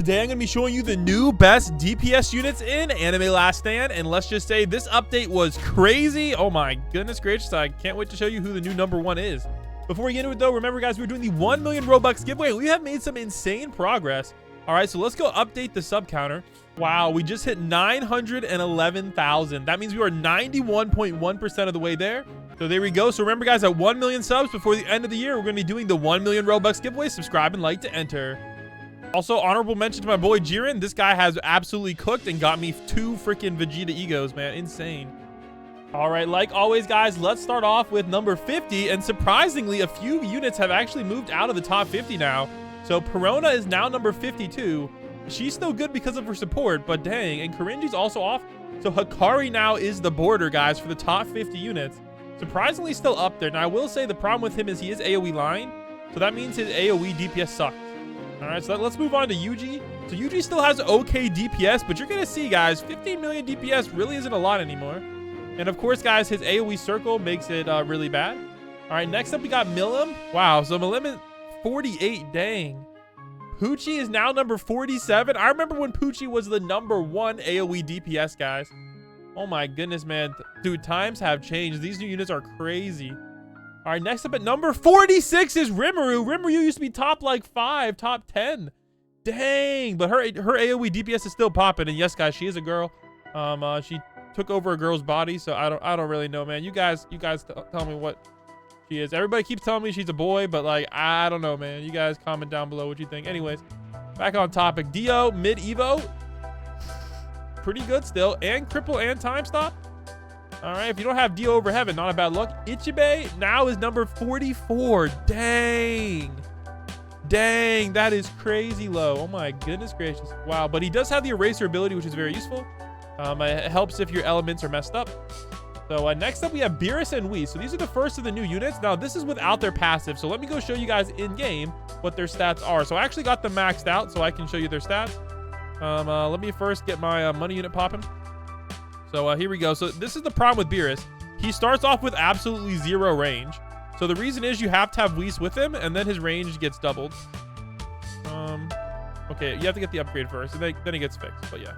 Today I'm going to be showing you the new best DPS units in Anime Last Stand, and let's just say this update was crazy. Oh my goodness gracious, I can't wait to show you who the new #1 is. Before we get into it though, remember guys, we're doing the 1 million Robux giveaway. We have made some insane progress. All right, so let's go update the sub counter. Wow, we just hit 911,000. That means we are 91.1% of the way there. So there we go. So remember guys, at 1 million subs before the end of the year, we're going to be doing the 1 million Robux giveaway. Subscribe and like to enter. Also, honorable mention to my boy Jiren. This guy has absolutely cooked and got me 2 freaking Vegeta egos, man. Insane. All right, like always, guys, let's start off with number 50. And surprisingly, a few units have actually moved out of the top 50 now. So Perona is now number 52. She's still good because of her support, but dang. And Korinji's also off. So Hikari now is the border, guys, for the top 50 units. Surprisingly still up there. Now, I will say the problem with him is he is AoE line. So that means his AoE DPS sucks. All right, so let's move on to Yuji. So Yuji still has okay DPS, but you're going to see, guys, 15 million DPS really isn't a lot anymore. And of course, guys, his AoE circle makes it really bad. All right, next up, we got Milim. Wow, so Milim is 48, dang. Poochie is now number 47. I remember when Poochie was the #1 AoE DPS, guys. Oh my goodness, man. Dude, times have changed. These new units are crazy. All right, next up at number 46 is Rimuru. Rimuru used to be top like 5, top 10. Dang, but her AoE DPS is still popping. And yes, guys, she is a girl. She took over a girl's body, so I don't really know, man. You guys tell me what she is. Everybody keeps telling me she's a boy, but like I don't know, man. You guys comment down below what you think. Anyways, back on topic. Dio mid Evo, pretty good still, and cripple and time stop. All right, if you don't have Dio over heaven, not a bad look. Ichibe now is number 44. Dang, that is crazy low. Oh my goodness gracious. Wow, but he does have the eraser ability, which is very useful. It helps if your elements are messed up. So next up we have Beerus and Wii. So these are the first of the new units. Now this is without their passive. So let me go show you guys in game what their stats are. So I actually got them maxed out so I can show you their stats. Let me first get my money unit popping. So here we go. So this is the problem with Beerus. He starts off with absolutely 0 range. So the reason is you have to have Whis with him, and then his range gets doubled. Okay, you have to get the upgrade first, and then it gets fixed. But yeah.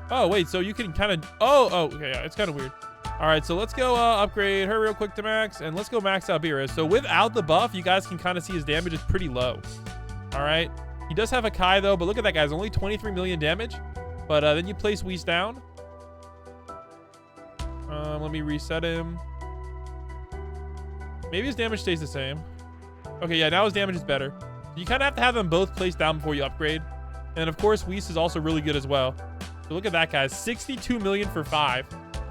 Oh wait, so you can kind of. Oh, okay, yeah, it's kind of weird. All right, so let's go upgrade her real quick to max, and let's go max out Beerus. So without the buff, you guys can kind of see his damage is pretty low. All right, he does have a Kai though, but look at that, guys, only 23 million damage. But then you place Whis down. Let me reset him. Maybe his damage stays the same. Okay, yeah, now his damage is better. You kind of have to have them both placed down before you upgrade. And of course, Whis is also really good as well. So look at that, guys. 62 million for 5.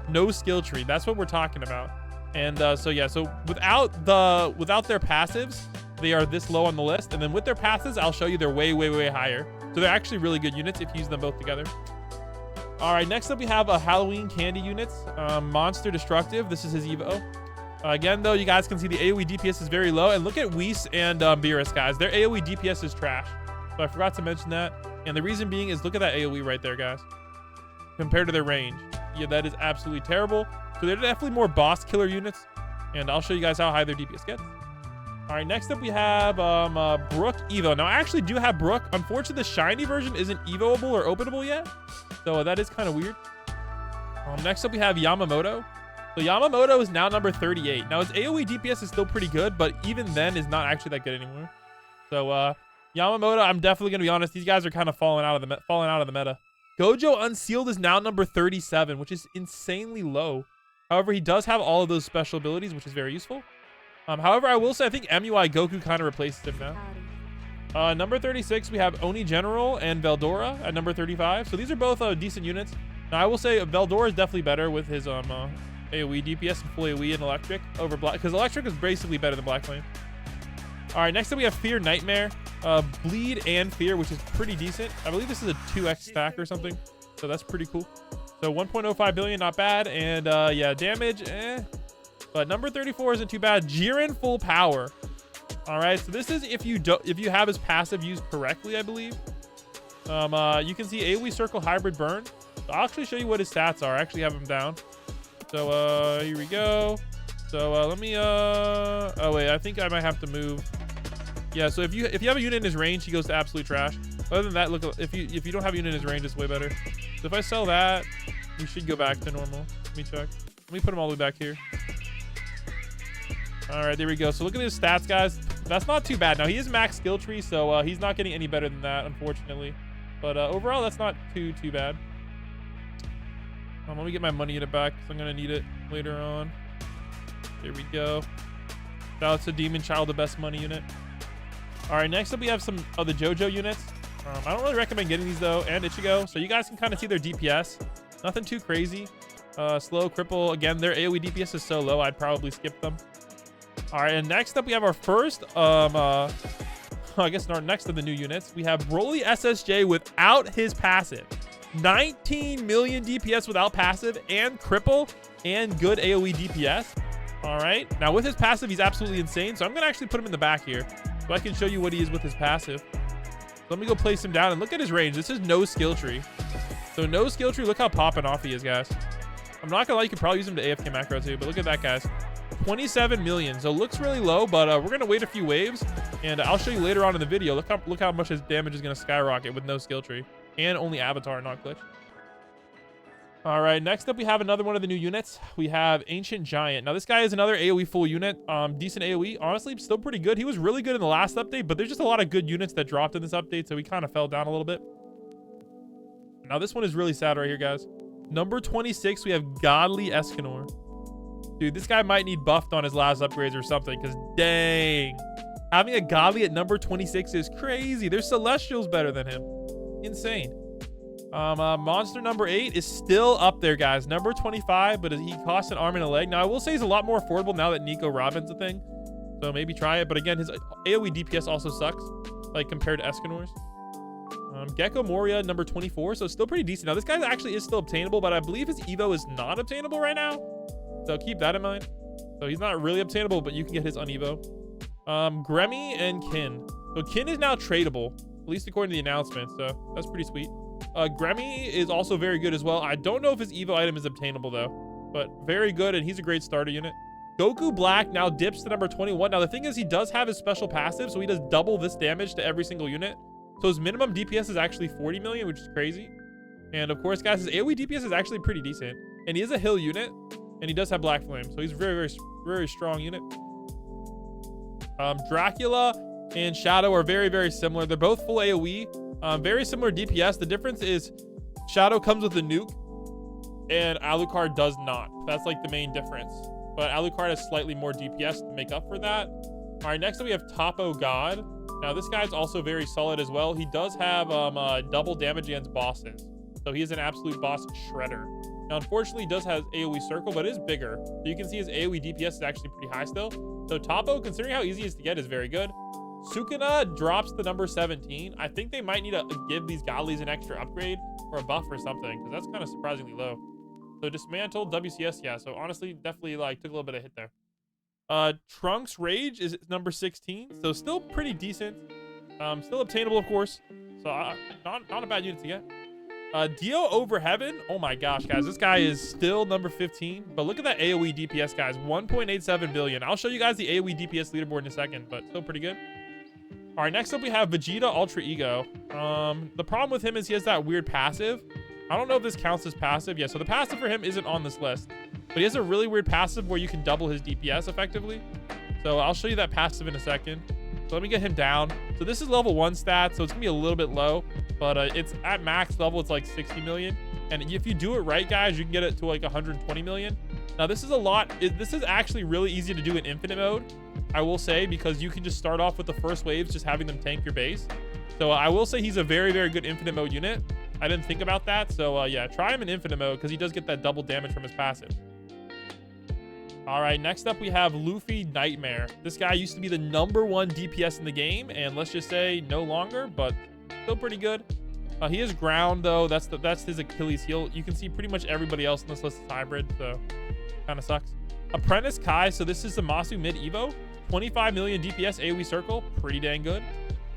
No skill tree. That's what we're talking about. And so yeah, so without their passives, they are this low on the list. And then with their passives, I'll show you they're way, way, way higher. So they're actually really good units if you use them both together. All right, next up we have a Halloween candy units. Monster Destructive. This is his Evo. Again, though, you guys can see the AoE DPS is very low. And look at Whis and Beerus, guys. Their AoE DPS is trash. So I forgot to mention that. And the reason being is look at that AoE right there, guys. Compared to their range. Yeah, that is absolutely terrible. So they're definitely more boss killer units. And I'll show you guys how high their DPS gets. All right, next up we have Brook Evo. Now, I actually do have Brook. Unfortunately, the shiny version isn't Evoable or openable yet. So that is kind of weird. Next up we have Yamamoto. So Yamamoto is now number 38. Now his AoE DPS is still pretty good, but even then is not actually that good anymore. So Yamamoto, I'm definitely gonna be honest, these guys are kind of falling out of the meta. Gojo Unsealed is now number 37, which is insanely low. However, he does have all of those special abilities, which is very useful. However, I will say I think MUI Goku kind of replaces him now. Number 36, we have Oni General and Veldora at number 35. So these are both decent units. Now, I will say Veldora is definitely better with his AoE DPS and full AoE and Electric over Black, because Electric is basically better than Black Flame. All right, next up we have Fear Nightmare, Bleed and Fear, which is pretty decent. I believe this is a 2x stack or something, so that's pretty cool. So 1.05 billion, not bad, and yeah, damage, but number 34 isn't too bad. Jiren Full Power. All right, so this is if you have his passive used correctly, I believe. You can see AoE Circle Hybrid Burn. So I'll actually show you what his stats are. I actually have him down. So here we go. So let me oh wait, I think I might have to move. Yeah, so if you have a unit in his range, he goes to absolute trash. Other than that, look, if you don't have unit in his range, it's way better. So if I sell that, you should go back to normal. Let me check. Let me put him all the way back here. All right, there we go. So look at his stats, guys. That's not too bad. Now, he is max skill tree, so he's not getting any better than that, unfortunately. But overall, that's not too bad. Let me get my money unit back, because I'm going to need it later on. There we go. Shout out to Demon Child, the best money unit. All right, next up, we have some of the JoJo units. I don't really recommend getting these, though, and Ichigo. So you guys can kind of see their DPS. Nothing too crazy. Slow, cripple. Again, their AoE DPS is so low, I'd probably skip them. All right, and next up, we have our first, I guess next to the new units, we have BROLY SSJ without his passive. 19 million DPS without passive, and cripple, and good AoE DPS. All right, now with his passive, he's absolutely insane. So I'm going to actually put him in the back here so I can show you what he is with his passive. Let me go place him down and look at his range. This is no skill tree. So no skill tree. Look how popping off he is, guys. I'm not gonna lie, you could probably use him to AFK macro too, but look at that, guys. 27 million. So looks really low, but we're gonna wait a few waves, and I'll show you later on in the video. Look how much his damage is gonna skyrocket with no skill tree and only avatar, not glitch. All right, next up we have another one of the new units. We have Ancient Giant. Now this guy is another AoE full unit. Decent AoE, honestly, still pretty good. He was really good in the last update, but there's just a lot of good units that dropped in this update, so he kind of fell down a little bit. Now this one is really sad right here, guys. Number 26, we have Godly Escanor. Dude, this guy might need buffed on his last upgrades or something, because dang, having a Godly at number 26 is crazy. There's Celestials better than him. Insane. Monster number 8 is still up there, guys. Number 25, but he costs an arm and a leg. Now, I will say he's a lot more affordable now that Nico Robin's a thing. So maybe try it. But again, his AoE DPS also sucks, like compared to Escanor's. Gecko Moria, number 24. So still pretty decent. Now, this guy actually is still obtainable, but I believe his Evo is not obtainable right now. So keep that in mind. So he's not really obtainable, but you can get his unevo. Gremmy and Kin. So Kin is now tradable, at least according to the announcement. So that's pretty sweet. Gremmy is also very good as well. I don't know if his Evo item is obtainable, though, but very good, and he's a great starter unit. Goku Black now dips to number 21. Now, the thing is, he does have his special passive, so he does double this damage to every single unit. So his minimum DPS is actually 40 million, which is crazy. And, of course, guys, his AoE DPS is actually pretty decent. And he is a heal unit, and he does have Black Flame, so he's a very, very, very strong unit. Dracula and Shadow are very, very similar. They're both full AoE. Very similar DPS. The difference is Shadow comes with a nuke and Alucard does not. That's like the main difference. But Alucard has slightly more DPS to make up for that. All right, next up we have Topo God. Now this guy's also very solid as well. He does have double damage against bosses. So he is an absolute boss shredder. Now unfortunately he does have AoE circle, but it is bigger. So you can see his AoE DPS is actually pretty high still. So Topo, considering how easy it is to get, is very good. Sukuna drops to number 17. I think they might need to give these Godlies an extra upgrade or a buff or something, because that's kind of surprisingly low. So Dismantled, WCS, yeah. So honestly, definitely like took a little bit of hit there. Trunks Rage is number 16. So still pretty decent. Still obtainable, of course. So not a bad unit to get. Dio Over Heaven. Oh my gosh, guys. This guy is still number 15. But look at that AoE DPS, guys. 1.87 billion. I'll show you guys the AoE DPS leaderboard in a second, but still pretty good. All right, next up we have Vegeta Ultra Ego. The problem with him is he has that weird passive. I don't know if this counts as passive. Yeah, so the passive for him isn't on this list. But he has a really weird passive where you can double his DPS effectively. So I'll show you that passive in a second. So let me get him down. So this is level 1 stat, so it's going to be a little bit low. But it's at max level, it's like 60 million. And if you do it right, guys, you can get it to like 120 million. Now, this is a lot. This is actually really easy to do in infinite mode, I will say, because you can just start off with the first waves, just having them tank your base. So I will say he's a very, very good infinite mode unit. I didn't think about that. So yeah, try him in infinite mode because he does get that double damage from his passive. All right, next up we have Luffy Nightmare. This guy used to be the number 1 DPS in the game, and let's just say no longer, but still pretty good. He is ground though. That's his Achilles heel. You can see pretty much everybody else in this list is hybrid, so kind of sucks. Apprentice Kai. So this is the Masu mid Evo. 25 million DPS AoE circle. Pretty dang good.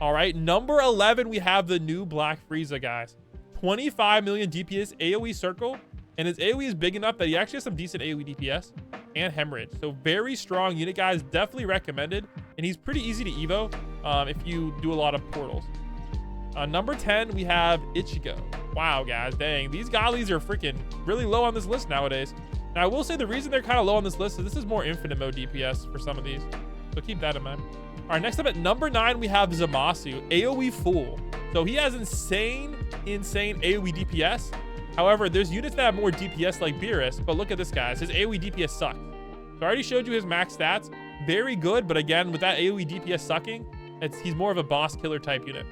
All right, number 11, we have the new Black Frieza, guys. 25 million DPS AoE circle, and his AoE is big enough that he actually has some decent AoE DPS and hemorrhage. So very strong unit, guys. Definitely recommended, and he's pretty easy to Evo if you do a lot of portals. Number 10, we have Ichigo. Wow, guys, dang. These godlies are freaking really low on this list nowadays. Now, I will say the reason they're kind of low on this list is this is more infinite mode DPS for some of these. So keep that in mind. All right, next up at number 9, we have Zamasu, AoE full. So he has insane AoE DPS. However, there's units that have more DPS like Beerus, but look at this, guys. His AoE DPS sucks. So I already showed you his max stats. Very good, but again, with that AoE DPS sucking, he's more of a boss killer type unit.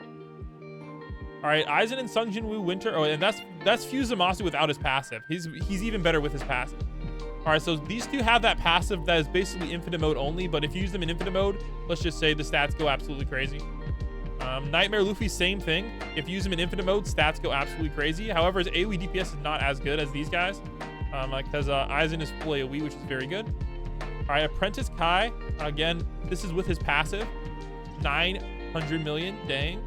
All right, Aizen and Sung Jinwoo Winter. Oh, and that's Fuse Zamasu without his passive. He's even better with his passive. All right, so these two have that passive that is basically infinite mode only, but if you use them in infinite mode, let's just say the stats go absolutely crazy. Nightmare Luffy, same thing. If you use him in infinite mode, stats go absolutely crazy. However, his AoE DPS is not as good as these guys, because Aizen is full AoE, which is very good. All right, Apprentice Kai. Again, this is with his passive. 900 million, dang.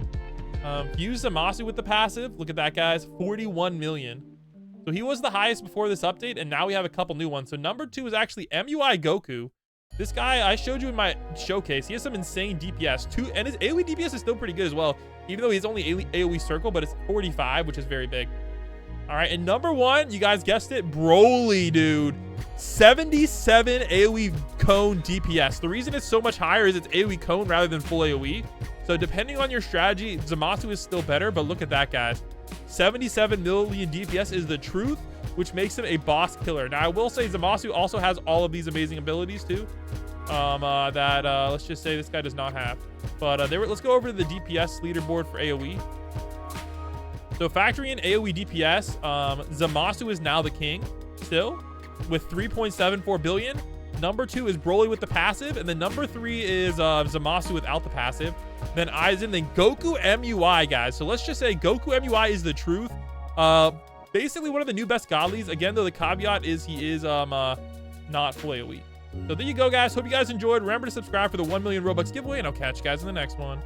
Fuse Zamasu with the passive. Look at that, guys. 41 million. So he was the highest before this update, and now we have a couple new ones. So number 2 is actually MUI GOKU. This guy, I showed you in my showcase. He has some insane DPS. And his AoE DPS is still pretty good as well, even though he's only AoE circle, but it's 45, which is very big. All right, and number 1, you guys guessed it, BROLY, dude. 77 AoE cone DPS. The reason it's so much higher is it's AoE cone rather than full AoE. So depending on your strategy, Zamasu is still better, but look at that, guys. 77 million DPS is the truth, which makes him a boss killer. Now, I will say Zamasu also has all of these amazing abilities too, let's just say this guy does not have. But let's go over to the DPS leaderboard for AoE. So factoring in AoE DPS, Zamasu is now the king still with 3.74 billion. Number 2 is BROLY with the passive, and then number 3 is Zamasu without the passive. Then Aizen, then Goku MUI, guys. So let's just say Goku MUI is the truth. Basically one of the new best godlies. Again, though, the caveat is he is not full AoE. So there you go, guys. Hope you guys enjoyed. Remember to subscribe for the 1 million Robux giveaway, and I'll catch you guys in the next one.